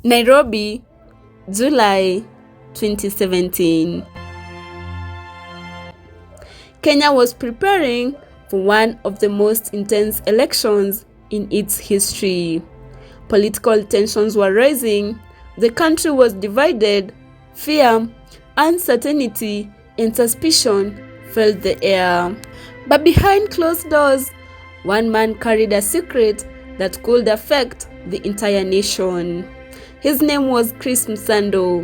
Nairobi, July 2017. Kenya was preparing for one of the most intense elections in its history. Political tensions were rising, the country was divided, fear, uncertainty, and suspicion filled the air. But behind closed doors, one man carried a secret that could affect the entire nation. His name was Chris Msando.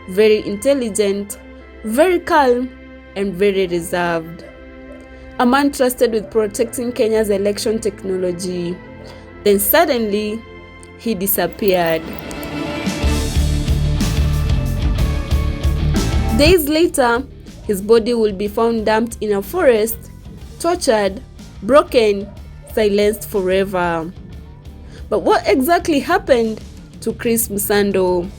Very intelligent, very calm, and very reserved. A man trusted with protecting Kenya's election technology. Then suddenly, he disappeared. Days later, his body will be found dumped in a forest, tortured, broken, silenced forever. But what exactly happened to Chris Msando?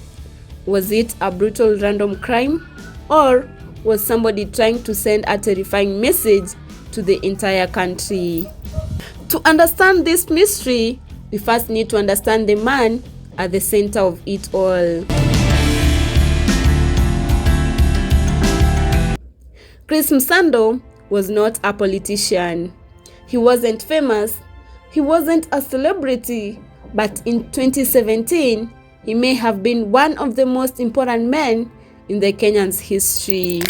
Was it a brutal random crime, or was somebody trying to send a terrifying message to the entire country? To understand this mystery, we first need to understand the man at the center of it all. Chris Msando was not a politician. He wasn't famous. He wasn't a celebrity, but in 2017, he may have been one of the most important men in the Kenyan's history.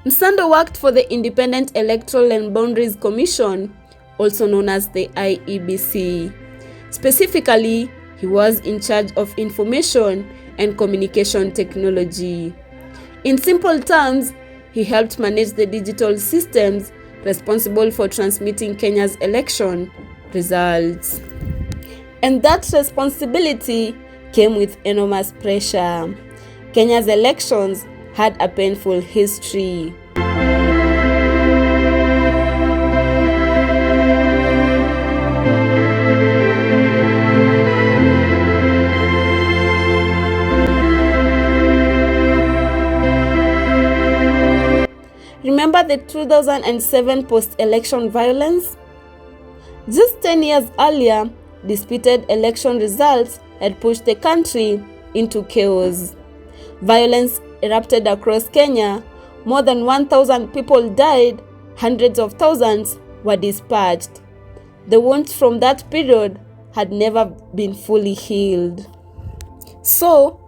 Msando worked for the Independent Electoral and Boundaries Commission, also known as the IEBC. Specifically, he was in charge of information and communication technology. In simple terms, he helped manage the digital systems responsible for transmitting Kenya's election results. And that responsibility came with enormous pressure. Kenya's elections had a painful history. Remember the 2007 post-election violence? Just 10 years earlier, disputed election results had pushed the country into chaos. Violence erupted across Kenya. More than 1,000 people died. Hundreds of thousands were dispatched. The wounds from that period had never been fully healed. So,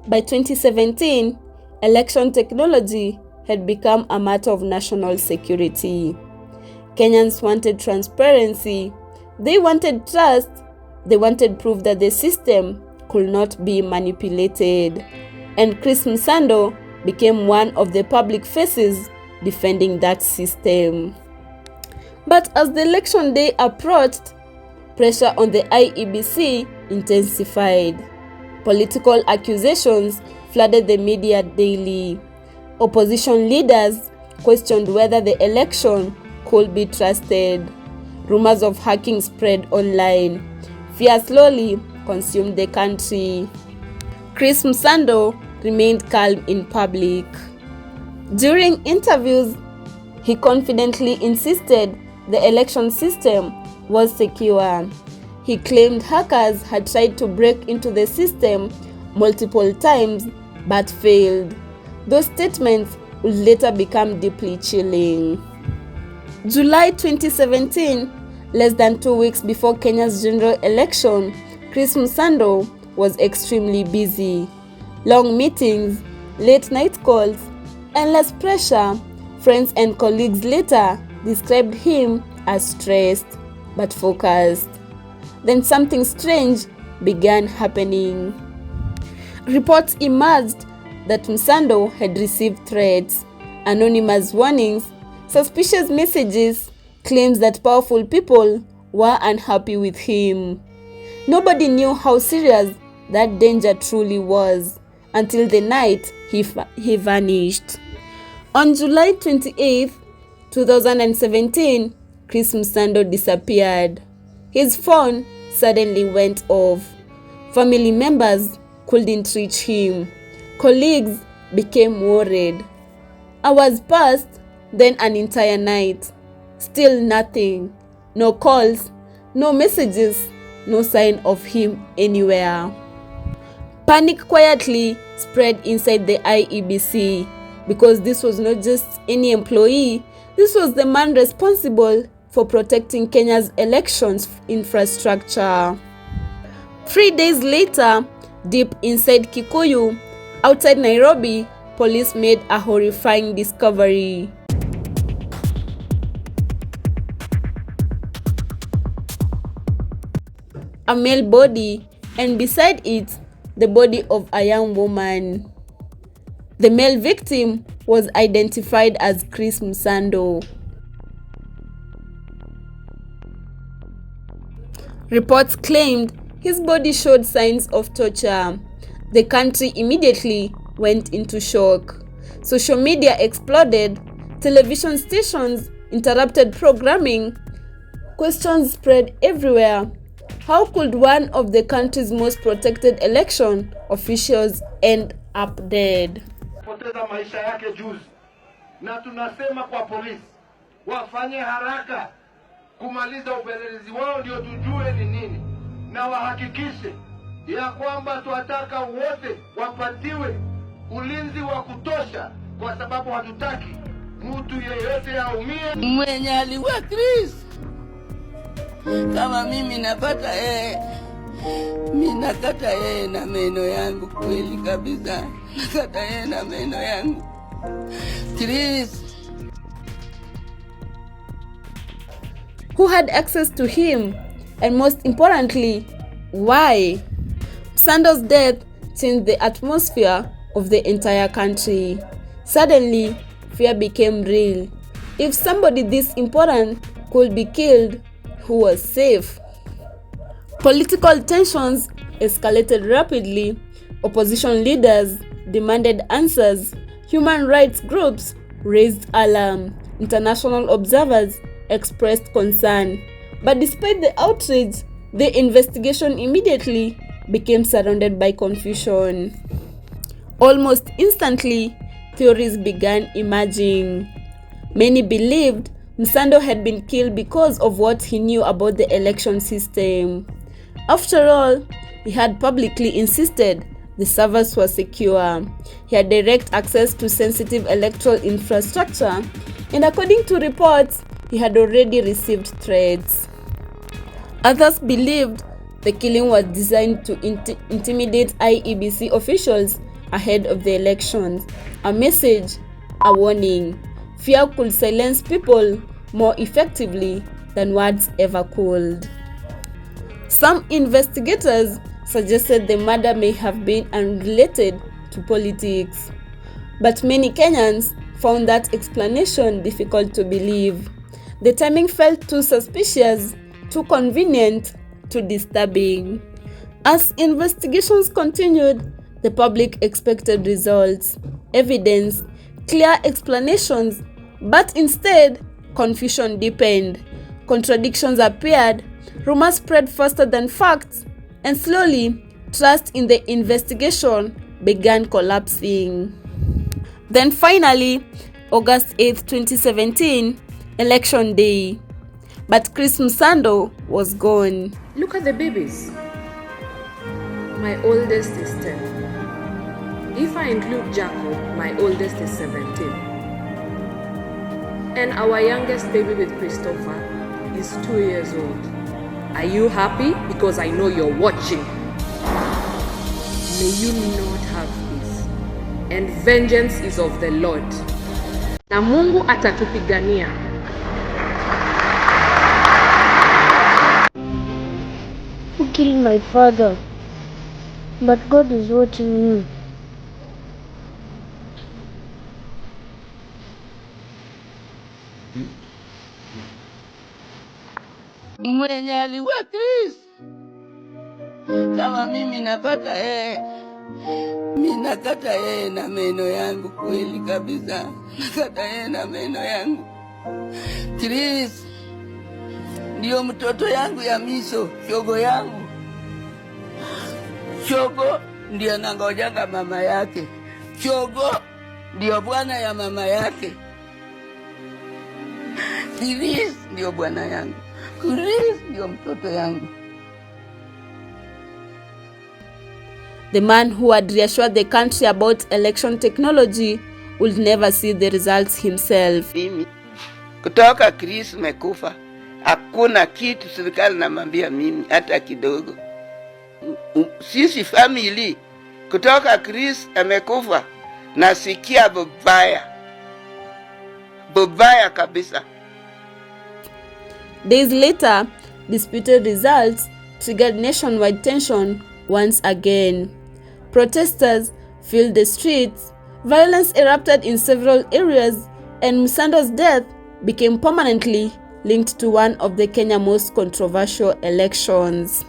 by 2017, election technology had become a matter of national security. Kenyans wanted transparency. They wanted trust. They wanted proof that the system could not be manipulated. And Chris Msando became one of the public faces defending that system. But as the election day approached, pressure on the IEBC intensified. Political accusations flooded the media daily. Opposition leaders questioned whether the election could be trusted. Rumors of hacking spread online. Fear slowly consumed the country. Chris Msando remained calm in public. During interviews, he confidently insisted the election system was secure. He claimed hackers had tried to break into the system multiple times but failed. Those statements would later become deeply chilling. July 2017, less than 2 weeks before Kenya's general election, Chris Msando was extremely busy. Long meetings, late night calls, endless pressure. Friends and colleagues later described him as stressed but focused. Then something strange began happening. Reports emerged that Msando had received threats, anonymous warnings, suspicious messages, claims that powerful people were unhappy with him. Nobody knew how serious that danger truly was until the night he vanished. On July 28, 2017, Chris Msando disappeared. His phone suddenly went off. Family members couldn't reach him. Colleagues became worried. Hours passed, then an entire night. Still nothing. No calls, no messages, no sign of him anywhere. Panic quietly spread inside the IEBC because this was not just any employee, this was the man responsible for protecting Kenya's elections infrastructure. 3 days later, deep inside Kikuyu, outside Nairobi, police made a horrifying discovery. A male body, and beside it, the body of a young woman. The male victim was identified as Chris Msando. Reports claimed his body showed signs of torture. The country immediately went into shock. Social media exploded, television stations interrupted programming, questions spread everywhere. How could one of the country's most protected election officials end up dead? Poteza maisha yake juzi. Na tunasema kwa polisi wafanye haraka kumaliza upelelezi wao ndio tujue ni nini, na wahakikishe ya kwamba tuataka wote wapatiwe ulinzi wa kutosha, kwa sababu hatutaki mtu yeyote aumie. Mwenye aliwa Chris kama mimi napata mimi nakata na meno yangu, kweli kabisa nakata na meno yangu. Chris, who had access to him, and most importantly, why? Msando'S death changed the atmosphere of the entire country. Suddenly, fear became real. If somebody this important could be killed, who was safe? Political tensions escalated rapidly. Opposition leaders demanded answers. Human rights groups raised alarm. International observers expressed concern. But despite the outrage, the investigation immediately became surrounded by confusion. Almost instantly, theories began emerging. Many believed Msando had been killed because of what he knew about the election system. After all, he had publicly insisted the servers were secure. He had direct access to sensitive electoral infrastructure, and according to reports, he had already received threats. Others believed the killing was designed to intimidate IEBC officials ahead of the elections. A message, a warning. Fear could silence people more effectively than words ever could. Some investigators suggested the murder may have been unrelated to politics, but many Kenyans found that explanation difficult to believe. The timing felt too suspicious, too convenient, too disturbing. As investigations continued, the public expected results, evidence, clear explanations, but instead, confusion deepened. Contradictions appeared, rumors spread faster than facts, and slowly, trust in the investigation began collapsing. Then finally, August 8, 2017, Election Day. But Chris Msando was gone. Look at the babies. My oldest is 10. If I include Jacob, my oldest is 17. And our youngest baby with Christopher is 2 years old. Are you happy? Because I know you're watching. May you not have peace. And vengeance is of the Lord. Na Mungu atatupigania. Who killed my father? But God is watching you. mwenye aliwa Chris kama mimi napata mimi nakata na meno yangu, kweli kabisa nakata na meno yangu. Chris ndio mtoto yangu ya miso, shogo yangu. Shogo ndio nangojaga mama yake. Shogo ndio bwana ya mama yake. Chris ndio bwana yangu. Chris ndio mtoto yangu. The man who had reassured the country about election technology would never see the results himself. Mimi kutoka Chris mekufa, hakuna kitu serikali namwambia mimi hata kidogo. Sisi family kutoka Chris amekufa, nasikia bubaya kabisa. Days later, disputed results triggered nationwide tension once again. Protesters filled the streets, violence erupted in several areas, and Msando'S death became permanently linked to one of the Kenya's most controversial elections.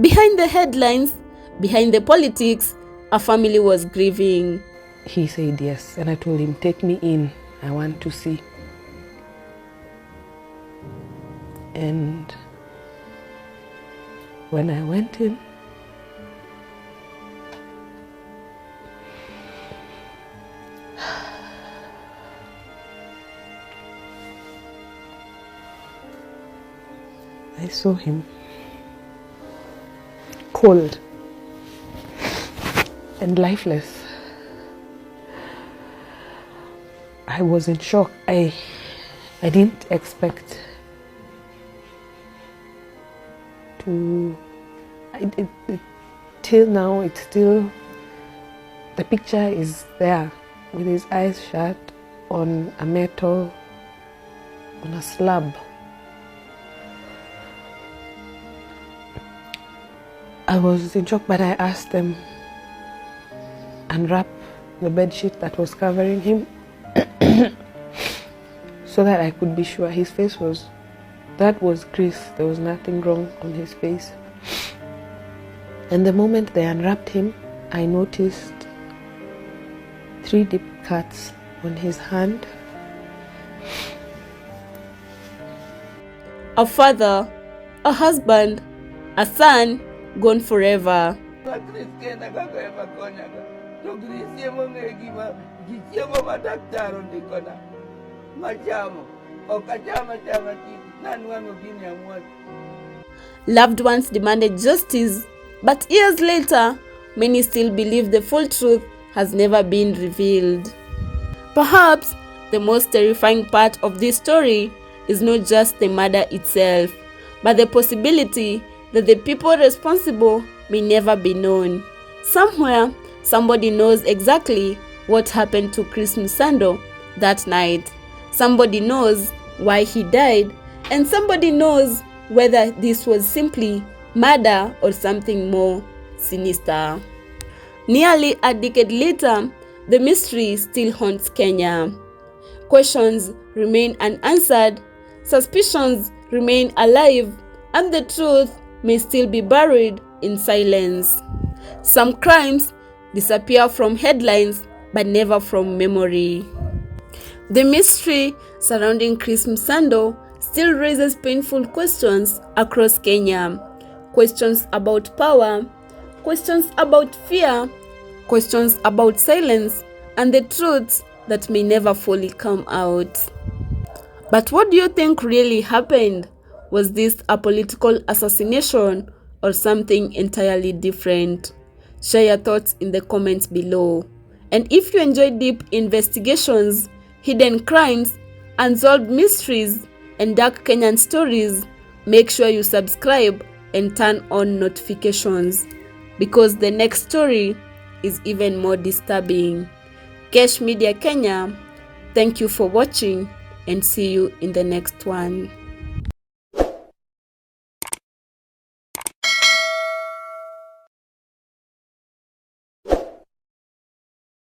Behind the headlines, behind the politics, a family was grieving. He said yes, and I told him, take me in, I want to see. And when I went in, I saw him cold and lifeless. I was in shock. I didn't expect to. Till now, it's still, the picture is there with his eyes shut on a metal, on a slab. I was in shock, but I asked them unwrap the bed sheet that was covering him so that I could be sure his face was, that was Chris. There was nothing wrong on his face. And the moment they unwrapped him, I noticed 3 deep cuts on his hand. A father, a husband, a son gone forever. Loved ones demanded justice, but years later, many still believe the full truth has never been revealed. Perhaps the most terrifying part of this story is not just the murder itself, but the possibility that the people responsible may never be known. Somewhere, somebody knows exactly what happened to Chris Msando that night. Somebody knows why he died, and somebody knows whether this was simply murder or something more sinister. Nearly a decade later, the mystery still haunts Kenya. Questions remain unanswered, suspicions remain alive, and the truth may still be buried in silence. Some crimes disappear from headlines but never from memory. The mystery surrounding Chris Msando still raises painful questions across Kenya. Questions about power, questions about fear, questions about silence, and the truths that may never fully come out. But what do you think really happened? Was this a political assassination or something entirely different? Share your thoughts in the comments below. And if you enjoy deep investigations, hidden crimes, unsolved mysteries, and dark Kenyan stories, make sure you subscribe and turn on notifications, because the next story is even more disturbing. Kesh Media Kenya, thank you for watching and see you in the next one.